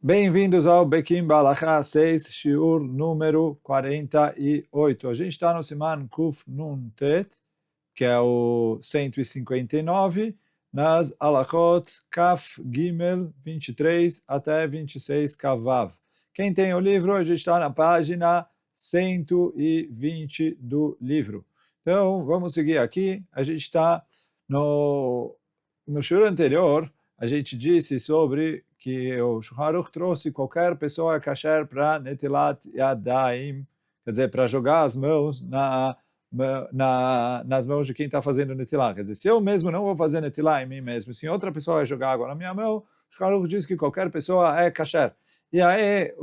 Bem-vindos ao Bekim Balachá 6, Shiur número 48. A gente está no Siman Kuf Nun Tet, que é o 159, nas Alachot Kaf Gimel 23 até 26 Kavav. Quem tem o livro, a gente está na página 120 do livro. Então, vamos seguir aqui. A gente está no Shiur anterior, a gente disse sobre que o Shulchan Aruch trouxe qualquer pessoa kasher para Netilat Yadayim, quer dizer, para jogar as mãos nas mãos de quem está fazendo Netilat. Quer dizer, se eu mesmo não vou fazer Netilat em mim mesmo, se outra pessoa vai jogar água na minha mão, o Shulchan Aruch diz que qualquer pessoa é kasher. E aí,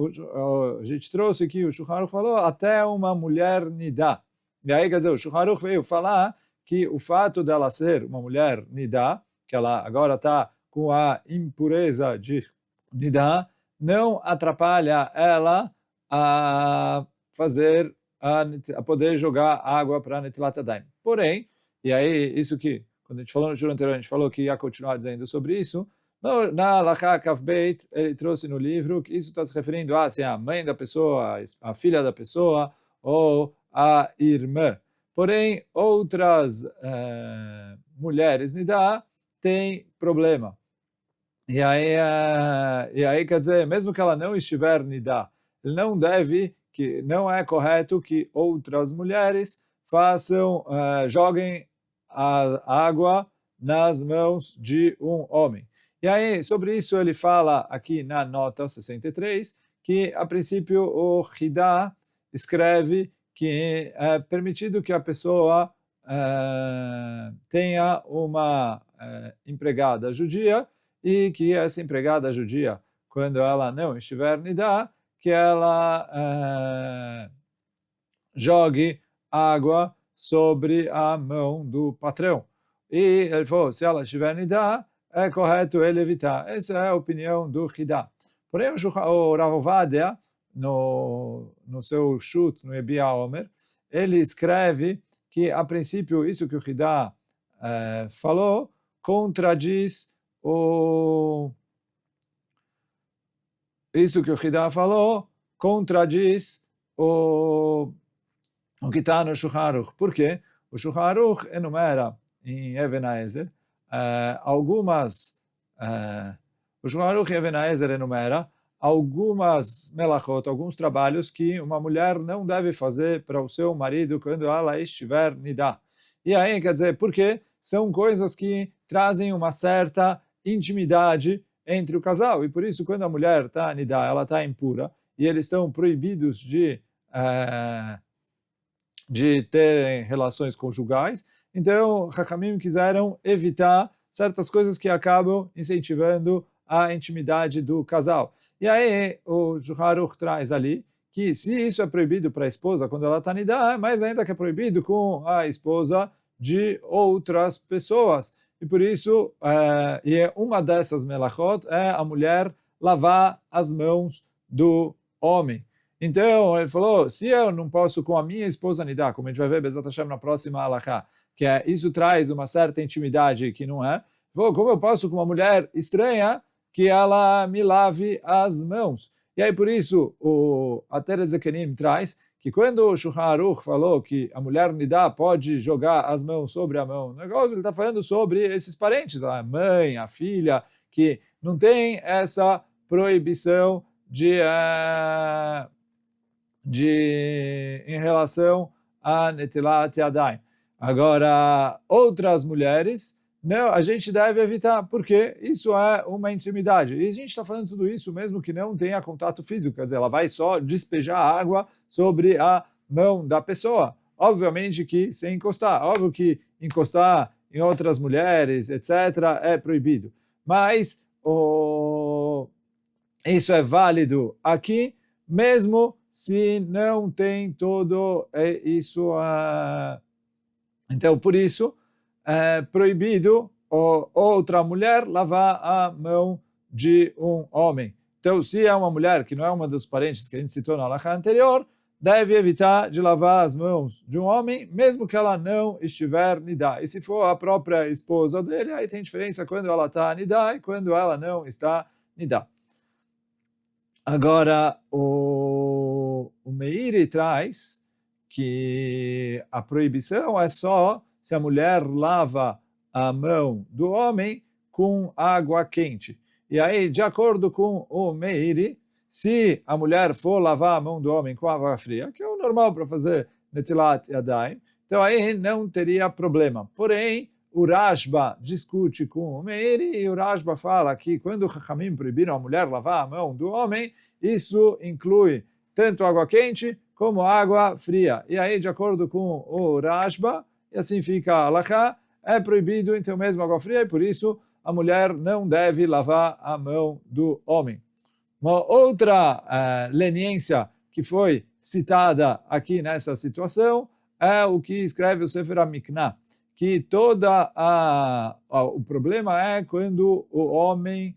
a gente trouxe que o Shulchan Aruch falou até uma mulher nidá. E aí, quer dizer, o Shulchan Aruch veio falar que o fato dela ser uma mulher nidá, que ela agora está com a impureza de Nidá, não atrapalha ela a fazer, a poder jogar água para Netilat Yadayim. Porém, e aí, isso que, quando a gente falou no juro anterior, a gente falou que ia continuar dizendo sobre isso, na Alachá Kaf Beit, ele trouxe no livro que isso está se referindo a se a mãe da pessoa, a filha da pessoa ou a irmã. Porém, outras mulheres Nidá têm problema. E aí, quer dizer, mesmo que ela não estiver nidá, não deve, que não é correto que outras mulheres joguem a água nas mãos de um homem. E aí, sobre isso ele fala aqui na nota 63, que a princípio o Hidá escreve que é permitido que a pessoa tenha uma empregada judia, e que essa empregada judia, quando ela não estiver nidá, que ela jogue água sobre a mão do patrão. E ele falou, se ela estiver nidá, é correto ele evitar. Essa é a opinião do Hidá. Porém, o Rav Ovadia, no seu chute, no Yebia Omer, ele escreve que, a princípio, isso que o Hidá falou, contradiz isso que o Hidá falou contradiz o que está no Shulchan Aruch. Por quê? O Shulchan Aruch enumera em Even HaEzer o Shulchan Aruch em Even HaEzer enumera algumas melachot, alguns trabalhos que uma mulher não deve fazer para o seu marido quando ela estiver nidá. E aí, quer dizer, por quê? São coisas que trazem uma certa intimidade entre o casal. E por isso, quando a mulher está nidá, ela está impura, e eles estão proibidos de terem relações conjugais, então, Chachamim quiseram evitar certas coisas que acabam incentivando a intimidade do casal. E aí, o Shulchan Aruch traz ali que se isso é proibido para a esposa quando ela está nidá, é mais ainda que é proibido com a esposa de outras pessoas. E por isso, uma dessas melachot é a mulher lavar as mãos do homem. Então, ele falou, se eu não posso com a minha esposa nidá, como a gente vai ver Bezat Hashem na próxima alachá, que isso traz uma certa intimidade que não é, como eu posso com uma mulher estranha que ela me lave as mãos? E aí, por isso, a Teres Zekenim traz que quando o Shulchan Aruch falou que a mulher nidá pode jogar as mãos sobre a mão, ele está falando sobre esses parentes, a mãe, a filha, que não tem essa proibição em relação a Netilat Yadayim. Agora, outras mulheres, não, a gente deve evitar, porque isso é uma intimidade. E a gente está falando tudo isso mesmo que não tenha contato físico, quer dizer, ela vai só despejar água sobre a mão da pessoa. Obviamente que sem encostar. Óbvio que encostar em outras mulheres, etc., é proibido. Mas isso é válido aqui, mesmo se não tem todo isso. Então, por isso, é proibido outra mulher lavar a mão de um homem. Então, se é uma mulher que não é uma dos parentes que a gente citou na halakha anterior, deve evitar de lavar as mãos de um homem, mesmo que ela não estiver nidá. E se for a própria esposa dele, aí tem diferença quando ela está nidá e quando ela não está nidá. Agora, o Meiri traz que a proibição é só se a mulher lava a mão do homem com água quente. E aí, de acordo com o Meiri, se a mulher for lavar a mão do homem com água fria, que é o normal para fazer Netilat Yadayim, então aí não teria problema. Porém, o Rashba discute com o Meiri e o Rashba fala que quando o Chachamim proibiram a mulher lavar a mão do homem, isso inclui tanto água quente como água fria. E aí, de acordo com o Rashba, e assim fica a halakha, é proibido então mesmo água fria e por isso a mulher não deve lavar a mão do homem. Uma outra leniência que foi citada aqui nessa situação é o que escreve o Sefer HaMiknah, que o problema é quando o homem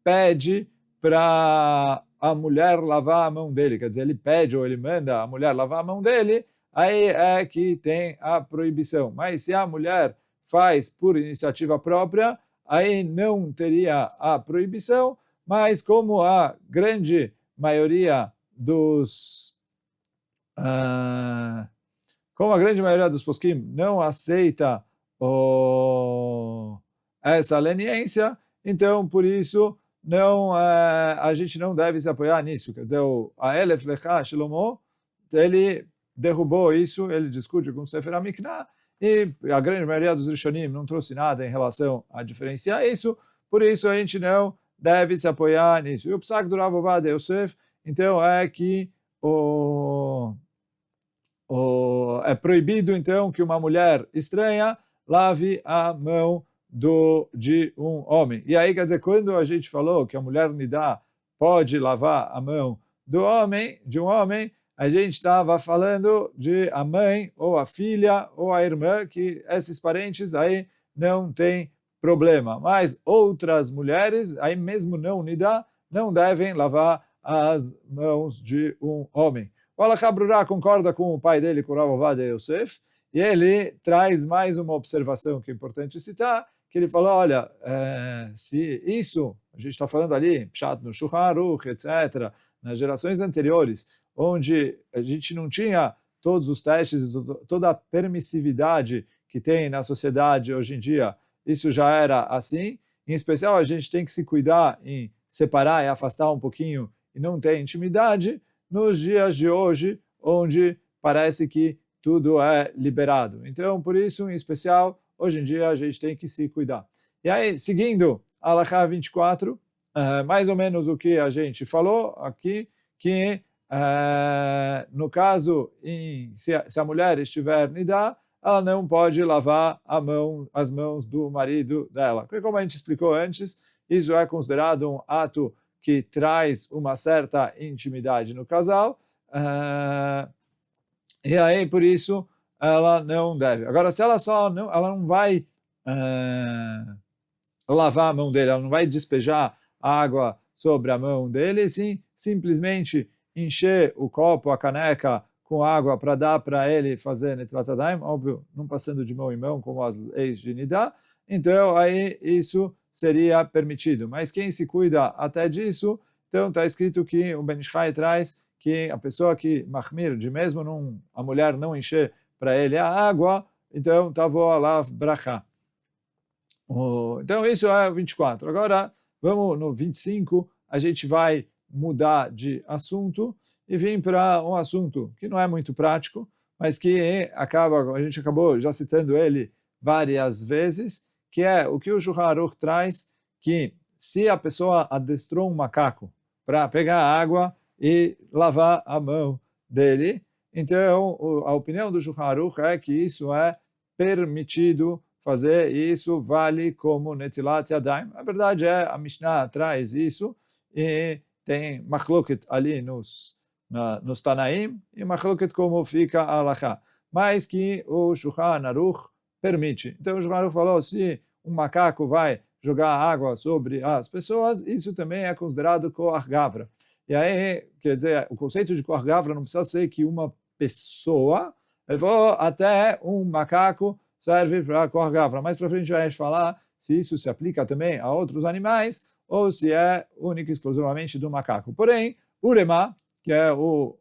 pede para a mulher lavar a mão dele, quer dizer, ele pede ou ele manda a mulher lavar a mão dele, aí é que tem a proibição. Mas se a mulher faz por iniciativa própria, aí não teria a proibição, mas como a grande maioria dos poskim não aceita essa leniência, então por isso não a gente não deve se apoiar nisso. Quer dizer, a Elef Lecha Shlomo, ele derrubou isso, ele discute com o Sefer HaMiknah, e a grande maioria dos Rishonim não trouxe nada em relação a diferenciar isso, por isso a gente não deve se apoiar nisso. E o Psak do Rav Ovadia Yosef, então, é que é proibido, então, que uma mulher estranha lave a mão de um homem. E aí, quer dizer, quando a gente falou que a mulher nidá pode lavar a mão de um homem, a gente estava falando de a mãe, ou a filha, ou a irmã, que esses parentes aí não tem problema. Mas outras mulheres, aí mesmo não nidá, não devem lavar as mãos de um homem. O Halakha Brurá concorda com o pai dele, com o Rav Ovadia Yosef, e ele traz mais uma observação que é importante citar, que ele falou, olha, se isso, a gente está falando ali, Pshat no Shulchan Aruch, etc., nas gerações anteriores, onde a gente não tinha todos os testes, toda a permissividade que tem na sociedade hoje em dia, isso já era assim. Em especial, a gente tem que se cuidar em separar e afastar um pouquinho e não ter intimidade nos dias de hoje, onde parece que tudo é liberado. Então, por isso, em especial, hoje em dia a gente tem que se cuidar. E aí, seguindo a Halakha 24, mais ou menos o que a gente falou aqui, que no caso, se a mulher estiver nidá, ela não pode lavar as mãos do marido dela. Porque, como a gente explicou antes, isso é considerado um ato que traz uma certa intimidade no casal, e aí, por isso, ela não deve. Agora, se ela não vai lavar a mão dele, ela não vai despejar água sobre a mão dele, sim, simplesmente encher o copo, a caneca, com água para dar para ele fazer Netilat Yadayim, óbvio, não passando de mão em mão, como as leis de Nidá, então aí isso seria permitido. Mas quem se cuida até disso, então está escrito que o Ben Ish Chai traz que a pessoa que mahmir, de mesmo a mulher não encher para ele a água, então tavo alav brachá. Então isso é o 24. Agora vamos no 25, a gente vai mudar de assunto e vir para um assunto que não é muito prático, mas que a gente acabou já citando ele várias vezes, que é o que o Shulchan Aruch traz, que se a pessoa adestrou um macaco para pegar água e lavar a mão dele, então a opinião do Shulchan Aruch é que isso é permitido fazer, e isso vale como Netilat Yadayim. A verdade é, a Mishnah traz isso, e tem machloket ali nos Tanaim, e machloket como fica a halakha, mas que o Shulchan Aruch permite. Então o Shulchan Aruch falou, se um macaco vai jogar água sobre as pessoas, isso também é considerado Koach Gavra. E aí, quer dizer, o conceito de Koach Gavra não precisa ser que uma pessoa, ele falou, até um macaco serve para Koach Gavra. Mais para frente a gente falar se isso se aplica também a outros animais, ou se é único e exclusivamente do macaco. Porém, Urema, que é o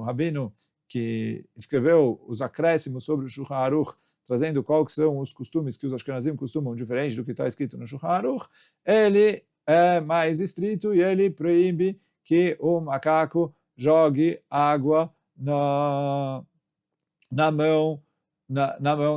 rabino que escreveu os acréscimos sobre o Shulchan Aruch, trazendo quais são os costumes que os Ashkenazim costumam, diferente do que está escrito no Shulchan Aruch, ele é mais estrito e ele proíbe que o macaco jogue água na mão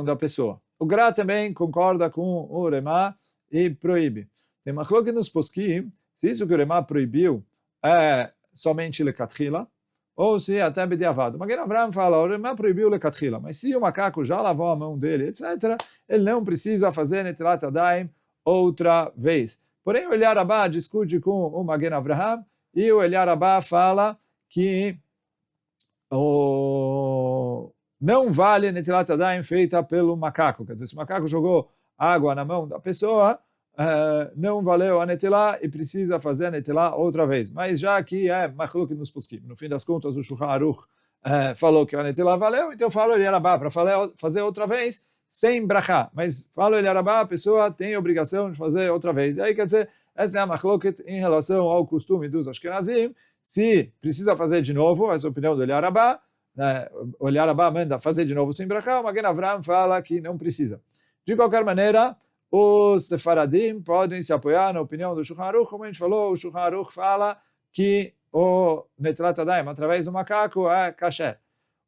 da pessoa. O Gra também concorda com o Urema e proíbe. Tem machlok nos poskim, se isso que o Urema proibiu é somente lecatchila, ou se até bediavad. O Magen Avraham fala, o Urema proibiu lecatchila, mas se o macaco já lavou a mão dele, etc., ele não precisa fazer netilat yadayim outra vez. Porém, o Eliar Rabá discute com o Magen Avraham e o Eliar Rabá fala que não vale netilat yadayim feita pelo macaco. Quer dizer, se o macaco jogou água na mão da pessoa, não valeu a netilá e precisa fazer a netilá outra vez. Mas já que é machlok nos poskim, no fim das contas o Shulchan Aruch falou que a netilá valeu, então eu falo Eliar Rabá para fazer outra vez sem brachá. Mas falo Eliar Rabá, a pessoa tem a obrigação de fazer outra vez. E aí quer dizer, essa é a machloket em relação ao costume dos Ashkenazim. Se precisa fazer de novo, essa é a opinião do Eliar Rabá, o Eliar Rabá manda fazer de novo sem brachá, o Magen Avraham fala que não precisa. De qualquer maneira, os sefaradim podem se apoiar na opinião do Shulchan Aruch, como a gente falou, o Shulchan Aruch fala que o netilat yadayim através do macaco é kasher.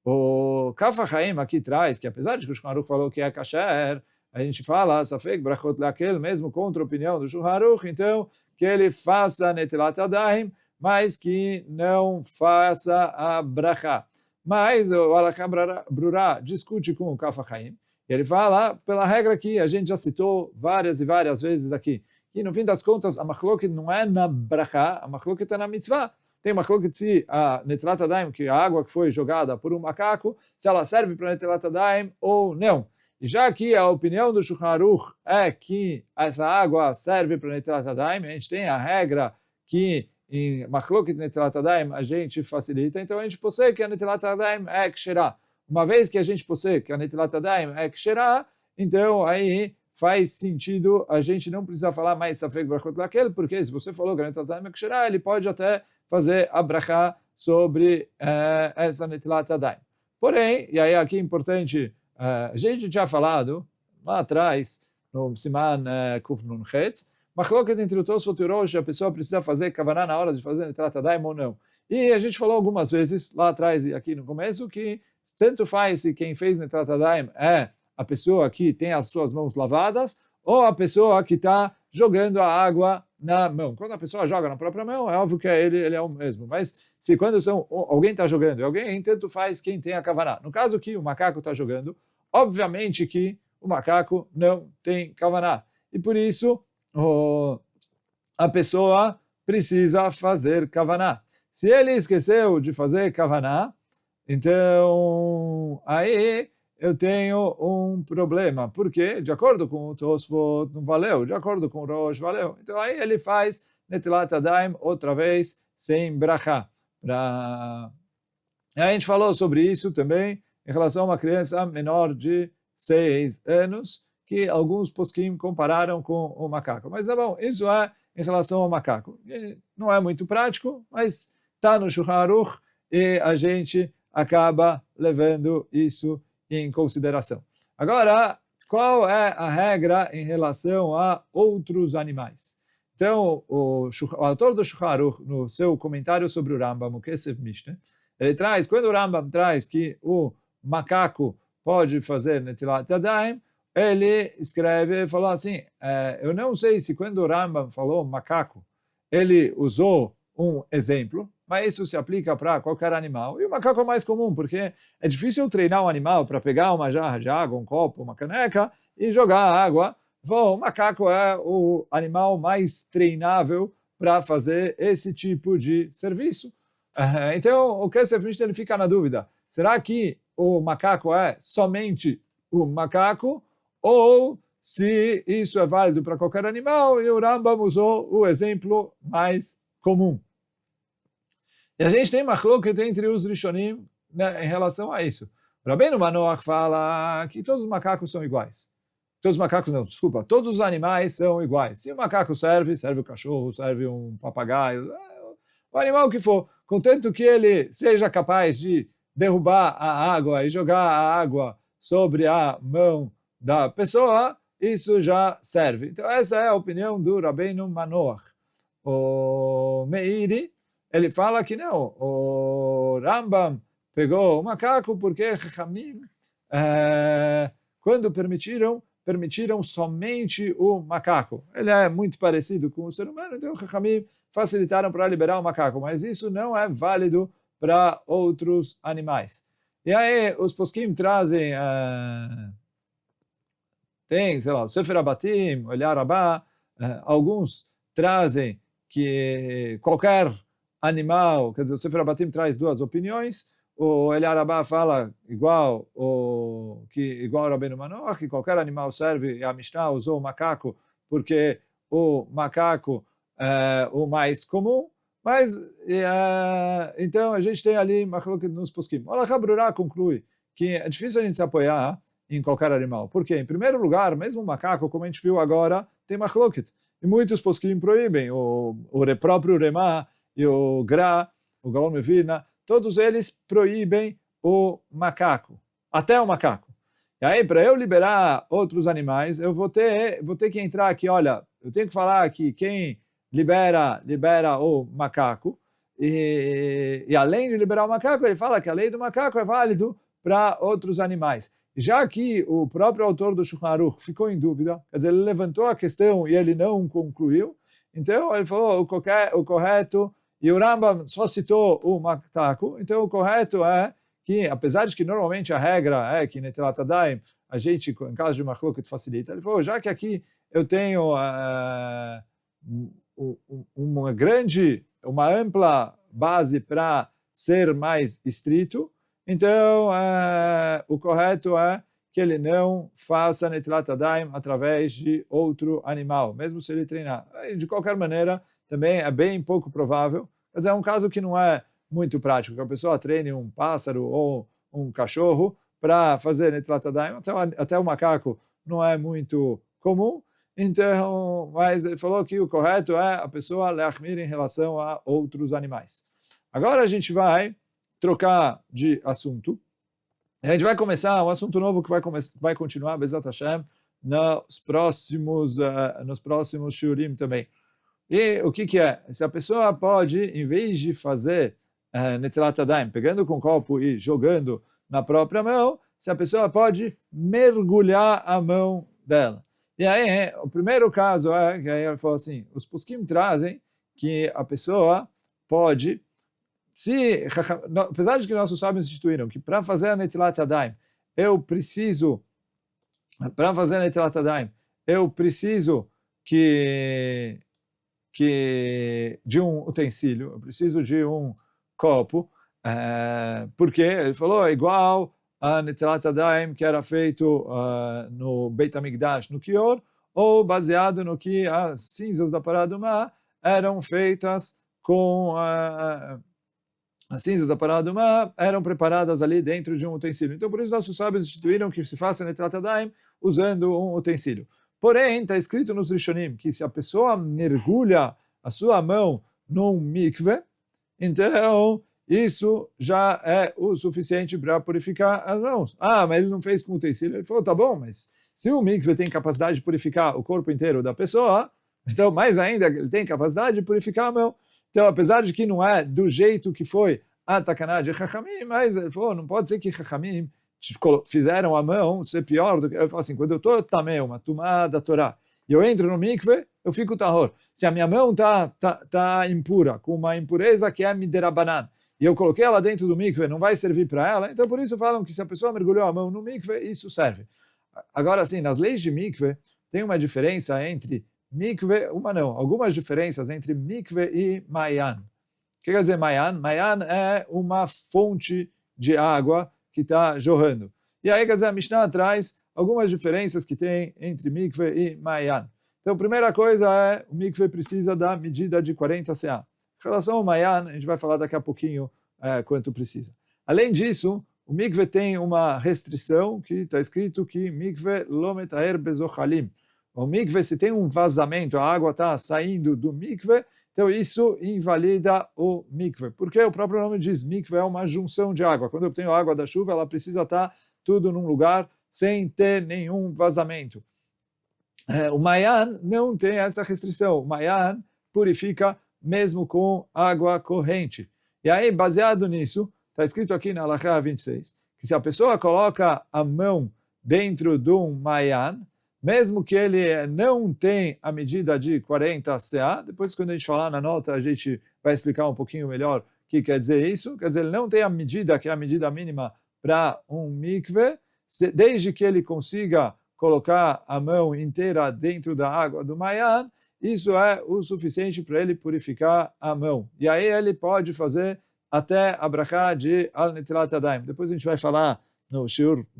O Kaf HaChaim aqui traz que apesar de que o Shulchan Aruch falou que é kasher, a gente fala safek brachot lakel, mesmo contra a opinião do Shulchan Aruch, então que ele faça netilat yadayim, mas que não faça a brachá. Mas o Alachá Brurá discute com o Kaf HaChaim. Ele fala pela regra que a gente já citou várias e várias vezes aqui, que no fim das contas a machloket não é na brachá, a machloket é na mitzvah. Tem machloket se a netilat yadayim, que a água que foi jogada por um macaco, se ela serve para netilat yadayim ou não. E já que a opinião do Shulchan Aruch é que essa água serve para netilat yadayim, a gente tem a regra que em machloket netilat yadayim a gente facilita, então a gente possui que a netilat yadayim é ksherá. Uma vez que a gente possui que a netilat yadayim é ksherá, então aí faz sentido a gente não precisar falar mais safek brachot lakel, porque se você falou que a netilat yadayim é ksherá, ele pode até fazer a brachá sobre essa netilat yadayim. Porém, e aí aqui é importante, a gente tinha falado lá atrás, no Siman Kuf Nun Chet, machloket entre o Tosfot e o Rosh, a pessoa precisa fazer kavaná na hora de fazer netilat yadayim ou não. E a gente falou algumas vezes, lá atrás e aqui no começo, que tanto faz se quem fez netilat yadayim é a pessoa que tem as suas mãos lavadas ou a pessoa que está jogando a água na mão. Quando a pessoa joga na própria mão, é óbvio que ele é o mesmo. Mas se quando alguém está jogando e alguém, tanto faz quem tem a kavaná. No caso que o macaco está jogando, obviamente que o macaco não tem kavaná. E por isso a pessoa precisa fazer kavaná. Se ele esqueceu de fazer kavaná, então aí eu tenho um problema. Porque, de acordo com o Tosfot, não valeu. De acordo com o Rosh, valeu. Então aí ele faz netilat yadayim outra vez, sem brachá. A gente falou sobre isso também em relação a uma criança menor de 6 anos, que alguns poskim compararam com o macaco. Mas é bom, isso é em relação ao macaco. Não é muito prático, mas está no Shulchan Aruch e a gente acaba levando isso em consideração. Agora, qual é a regra em relação a outros animais? Então, o autor do Shulchan Aruch, no seu comentário sobre o Rambam, o Kesef Mishneh, ele traz, quando o Rambam traz que o macaco pode fazer netilat yadayim, ele escreve, ele falou assim, eu não sei se quando o Rambam falou macaco, ele usou um exemplo, mas isso se aplica para qualquer animal. E o macaco é mais comum, porque é difícil treinar um animal para pegar uma jarra de água, um copo, uma caneca e jogar água. Bom, o macaco é o animal mais treinável para fazer esse tipo de serviço. Então, o Kesef Mishneh ele fica na dúvida. Será que o macaco é somente o macaco? Ou se isso é válido para qualquer animal? E o Rambam usou o exemplo mais comum. E a gente tem machloket entre os Rishonim, né, em relação a isso. Rabbeinu Manoach fala que todos os macacos são iguais. Todos os macacos não, desculpa, todos os animais são iguais. Se o macaco serve o cachorro, serve um papagaio, o animal que for, contanto que ele seja capaz de derrubar a água e jogar a água sobre a mão da pessoa, isso já serve. Então essa é a opinião do Rabbeinu Manoach. O Meiri, ele fala que não, o Rambam pegou o macaco porque Chachamim, quando permitiram somente o macaco. Ele é muito parecido com o ser humano, então Chachamim facilitaram para liberar o macaco, mas isso não é válido para outros animais. E aí os poskim trazem, tem, sei lá, o Sefer Abatim, o Eliyah Rabbah, alguns trazem que qualquer animal, quer dizer, o Sefer Abatim traz duas opiniões, o Eliyah Rabbah fala igual o Rabbeinu Manoach, que qualquer animal serve, e a Mishnah usou o macaco porque o macaco é o mais comum, mas então a gente tem ali machlokes nos poskim. O Halacha Brurá conclui que é difícil a gente se apoiar em qualquer animal. Por quê? Em primeiro lugar, mesmo o macaco, como a gente viu agora, tem machlokes. E muitos poskim proíbem. O próprio Remá e o Gra, o Gaon Mevilna, todos eles proíbem o macaco, até o macaco. E aí, para eu liberar outros animais, eu vou ter que entrar aqui, olha, eu tenho que falar que quem libera o macaco, e além de liberar o macaco, ele fala que a lei do macaco é válido para outros animais. Já que o próprio autor do Shulchan Aruch ficou em dúvida, quer dizer, ele levantou a questão e ele não concluiu, então ele falou o correto, e o Rambam só citou o macaco, então o correto é que, apesar de que normalmente a regra é que Netilat Yadayim, a gente, em caso de machloket, facilita, ele falou, já que aqui eu tenho uma ampla base para ser mais estrito, então o correto é que ele não faça Netilat Yadayim através de outro animal, mesmo se ele treinar. De qualquer maneira, também é bem pouco provável, quer dizer, é um caso que não é muito prático, que a pessoa treine um pássaro ou um cachorro para fazer Netilat Yadayim, até o macaco não é muito comum, então, mas ele falou que o correto é a pessoa leachmir em relação a outros animais. Agora a gente vai trocar de assunto. A gente vai começar um assunto novo que vai continuar, Bezat Hashem, nos próximos shiurim também. E o que é? Se a pessoa pode, em vez de fazer Netilat Yadayim, pegando com o copo e jogando na própria mão, se a pessoa pode mergulhar a mão dela. E aí, o primeiro caso é, que aí ele falou assim, os poskim trazem que a pessoa pode, apesar de que nossos sábios instituíram que para fazer a Netilat Yadayim, eu preciso de um utensílio, eu preciso de um copo, porque ele falou, é igual a Netilat Yadayim que era feito no Beit HaMikdash, no Kior, ou baseado no que as cinzas da Paradumá eram feitas com as cinzas da Paradumá eram preparadas ali dentro de um utensílio. Então, por isso, nossos sábios instituíram que se faça Netilat Yadayim usando um utensílio. Porém, está escrito nos Rishonim que se a pessoa mergulha a sua mão num mikve, então isso já é o suficiente para purificar as mãos. Ah, mas ele não fez com utensílio. Ele falou, tá bom, mas se o mikve tem capacidade de purificar o corpo inteiro da pessoa, então mais ainda ele tem capacidade de purificar a mão. Então, apesar de que não é do jeito que foi a Takaná de Chachamim, mas ele falou, não pode ser que Chachamim fizeram a mão ser pior do que... Eu falo assim, quando eu estou tamé, uma tumá da Torá, e eu entro no mikve, eu fico tahor. Se a minha mão tá impura, com uma impureza que é miderabanan, e eu coloquei ela dentro do mikve, não vai servir para ela, então por isso falam que se a pessoa mergulhou a mão no mikve, isso serve. Agora, assim, nas leis de mikve, tem uma diferença entre mikve, algumas diferenças entre mikve e mayan. O que quer dizer mayan? Mayan é uma fonte de água que está jorrando. E aí, quer dizer, a Mishnah traz algumas diferenças que tem entre mikve e mayan. Então, a primeira coisa é, o mikve precisa da medida de 40 CA. Em relação ao mayan, a gente vai falar daqui a pouquinho quanto precisa. Além disso, o mikve tem uma restrição que está escrito que mikve lo metaer bezochalim. O mikve, se tem um vazamento, a água está saindo do mikve, Então isso invalida o mikve, porque o próprio nome diz mikve é uma junção de água. Quando eu tenho água da chuva, ela precisa estar tudo num lugar sem ter nenhum vazamento. O Mayan não tem essa restrição. O Mayan purifica mesmo com água corrente. E aí, baseado nisso, está escrito aqui na Halakha 26, que se a pessoa coloca a mão dentro de um Mayan, mesmo que ele não tem a medida de 40 CA, depois quando a gente falar na nota, a gente vai explicar um pouquinho melhor o que quer dizer isso. Quer dizer, ele não tem a medida, que é a medida mínima para um mikve, desde que ele consiga colocar a mão inteira dentro da água do Mayan, isso é o suficiente para ele purificar a mão. E aí ele pode fazer até a brachá de Al-Netilat Yadayim. Depois a gente vai falar no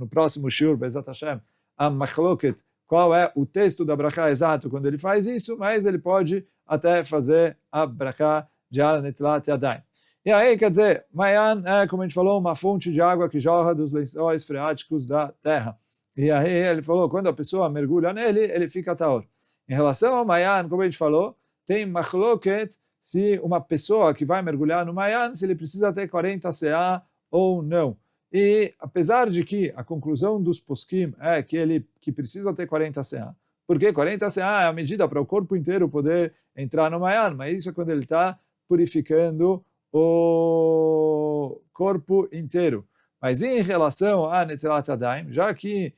próximo shiur, Be'ezat Hashem, a machloket, qual é o texto da brachá exato quando ele faz isso, mas ele pode até fazer a brachá de Al-Netilat Yadayim. E aí, quer dizer, Mayan é, como a gente falou, uma fonte de água que jorra dos lençóis freáticos da terra. E aí ele falou, quando a pessoa mergulha nele, ele fica taor. Em relação ao Mayan, como a gente falou, tem machloket se uma pessoa que vai mergulhar no Mayan, se ele precisa ter 40 CA ou não. E apesar de que a conclusão dos poskim é que ele precisa ter 40 CA, porque 40 CA é a medida para o corpo inteiro poder entrar no Mayan, mas isso é quando ele está purificando o corpo inteiro. Mas em relação a Netilat Yadayim, já que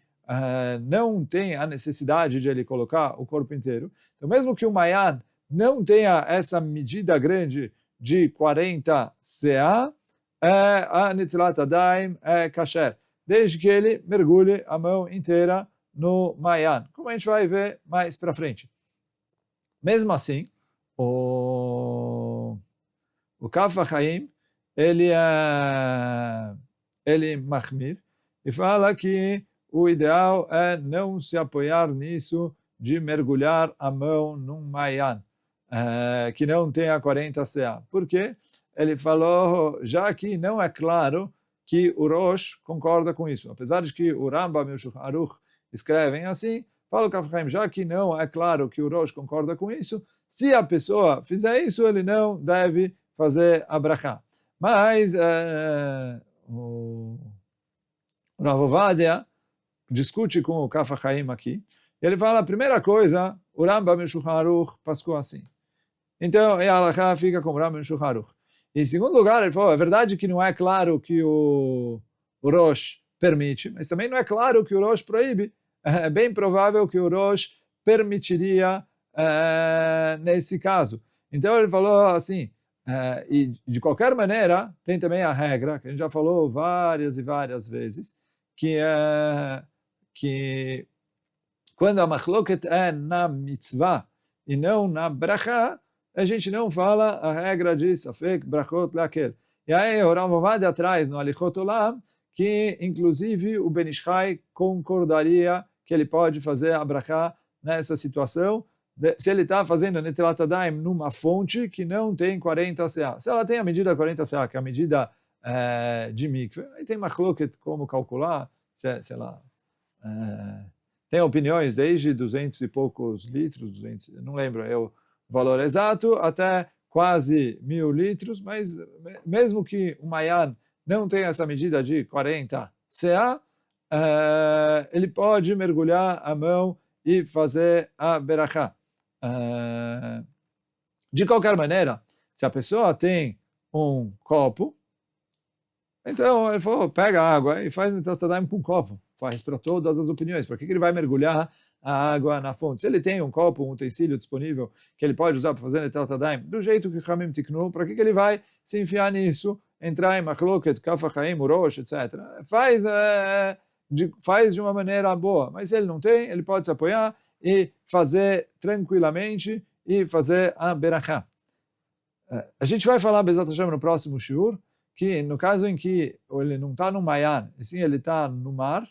não tem a necessidade de ele colocar o corpo inteiro, então mesmo que o Mayan não tenha essa medida grande de 40 CA, a Netilat Yadayim é kasher, desde que ele mergulhe a mão inteira no Mayan, como a gente vai ver mais para frente. Mesmo assim, o Kaf HaChaim, ele mahmir, e fala que o ideal é não se apoiar nisso de mergulhar a mão num Mayan, que não tenha 40 CA. Por quê? Ele falou, já que não é claro que o Rosh concorda com isso. Apesar de que o Rambam e o Shulchan Aruch escrevem assim, fala o Kaf HaChaim, já que não é claro que o Rosh concorda com isso, se a pessoa fizer isso, ele não deve fazer a brachá. Mas o Rav Ovadia discute com o Kaf HaChaim aqui, e ele fala, a primeira coisa, o Rambam e o Shulchan Aruch pascou assim. Então, a halakha fica com o Rambam e o Shulchan Aruch. Em segundo lugar, ele falou, é verdade que não é claro que o Rosh permite, mas também não é claro que o Rosh proíbe. É bem provável que o Rosh permitiria nesse caso. Então, ele falou assim, e de qualquer maneira, tem também a regra, que a gente já falou várias e várias vezes, que quando a machloket é na mitzvah e não na brachá, a gente não fala a regra de safek brachot lakel. E aí o Rav Ovadia traz no Alichot Olam que, inclusive, o Ben Ish Chai concordaria que ele pode fazer a brachá nessa situação, se ele está fazendo Netilat Yadayim numa fonte que não tem 40 CA. Se ela tem a medida 40 CA, que é a medida de mikve, aí tem machloket como calcular, sei lá, tem opiniões desde 200 e poucos litros, 200, não lembro o valor exato, até quase 1000 litros, mas mesmo que o Mayan não tenha essa medida de 40 CA, ele pode mergulhar a mão e fazer a berachá. De qualquer maneira, se a pessoa tem um copo, então ele falou, pega a água e faz Netilat Yadayim com um copo. Faz para todas as opiniões. Para que ele vai mergulhar a água na fonte? Se ele tem um copo, um utensílio disponível que ele pode usar para fazer Netilat Yadayim, do jeito que Chamim tiknu, para que ele vai se enfiar nisso, entrar em machloket, Kaf HaChaim, Rosh, etc. Faz de uma maneira boa. Mas se ele não tem, ele pode se apoiar e fazer tranquilamente e fazer a berachá. A gente vai falar Be'ezat Hashem no próximo shiur, que no caso em que ele não está no Mayan, e sim ele está no mar,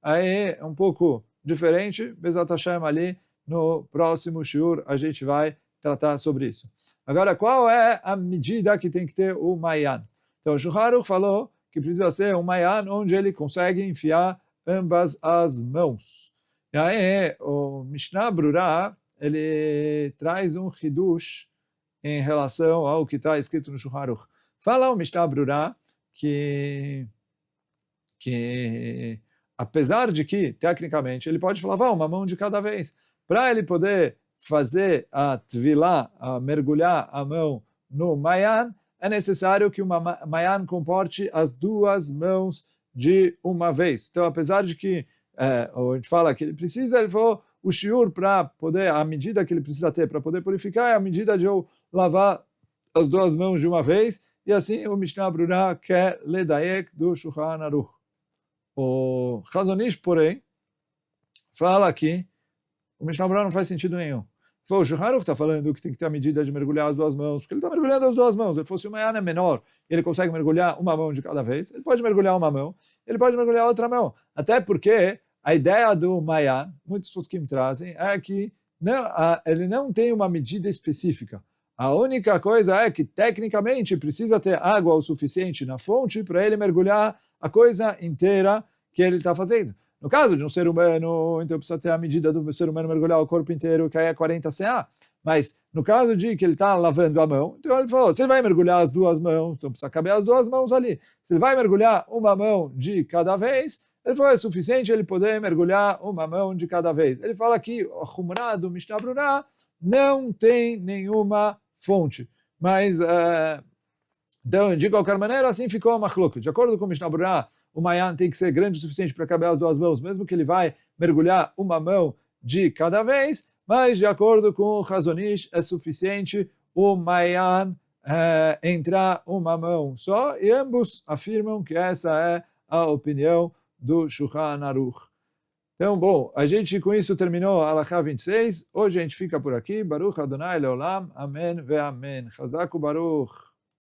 aí é um pouco diferente. Be'ezat Hashem ali no próximo shiur a gente vai tratar sobre isso. Agora, qual é a medida que tem que ter o Mayan? Então o Shulchan Aruch falou que precisa ser um Mayan onde ele consegue enfiar ambas as mãos. E aí o Mishnah Brura, ele traz um Hidush em relação ao que está escrito no Shulchan Aruch. Fala o Mishnah Brura que apesar de que, tecnicamente, ele pode lavar uma mão de cada vez, para ele poder fazer a tvilá, a mergulhar a mão no mayan, é necessário que o mayan comporte as duas mãos de uma vez. Então, apesar de que a gente fala que ele precisa, ele falou, o shiur para poder, a medida que ele precisa ter para poder purificar é a medida de eu lavar as duas mãos de uma vez, e assim o Mishnah Brura quer ledayek do Shulchan Aruch. O Chazon Ish, porém, fala que o Mishnah Brura não faz sentido nenhum. O Shulchan Aruch está falando que tem que ter a medida de mergulhar as duas mãos, porque ele está mergulhando as duas mãos. Se fosse uma mayan menor, ele consegue mergulhar uma mão de cada vez, ele pode mergulhar uma mão, ele pode mergulhar outra mão. Até porque a ideia do mayan, muitos poskim trazem, é que ele não tem uma medida específica. A única coisa é que, tecnicamente, precisa ter água o suficiente na fonte para ele mergulhar a coisa inteira que ele está fazendo. No caso de um ser humano, então precisa ter a medida do ser humano mergulhar o corpo inteiro, que aí é 40 CA. Mas no caso de que ele está lavando a mão, então ele falou, se ele vai mergulhar as duas mãos, então precisa caber as duas mãos ali. Se ele vai mergulhar uma mão de cada vez, ele falou, é suficiente ele poder mergulhar uma mão de cada vez. Ele fala que o Humrah do Mishnah Brura não tem nenhuma fonte. Mas, então, de qualquer maneira, assim ficou a machlok. De acordo com o Mishnah Brura, o mayan tem que ser grande o suficiente para caber as duas mãos, mesmo que ele vai mergulhar uma mão de cada vez, mas de acordo com o Chazon Ish, é suficiente o mayan entrar uma mão só, e ambos afirmam que essa é a opinião do Shulchan Aruch. Então, bom, a gente com isso terminou a Halakha 26. Hoje a gente fica por aqui. Baruch Adonai Leolam. Amém ve Amém. Chazak Baruch.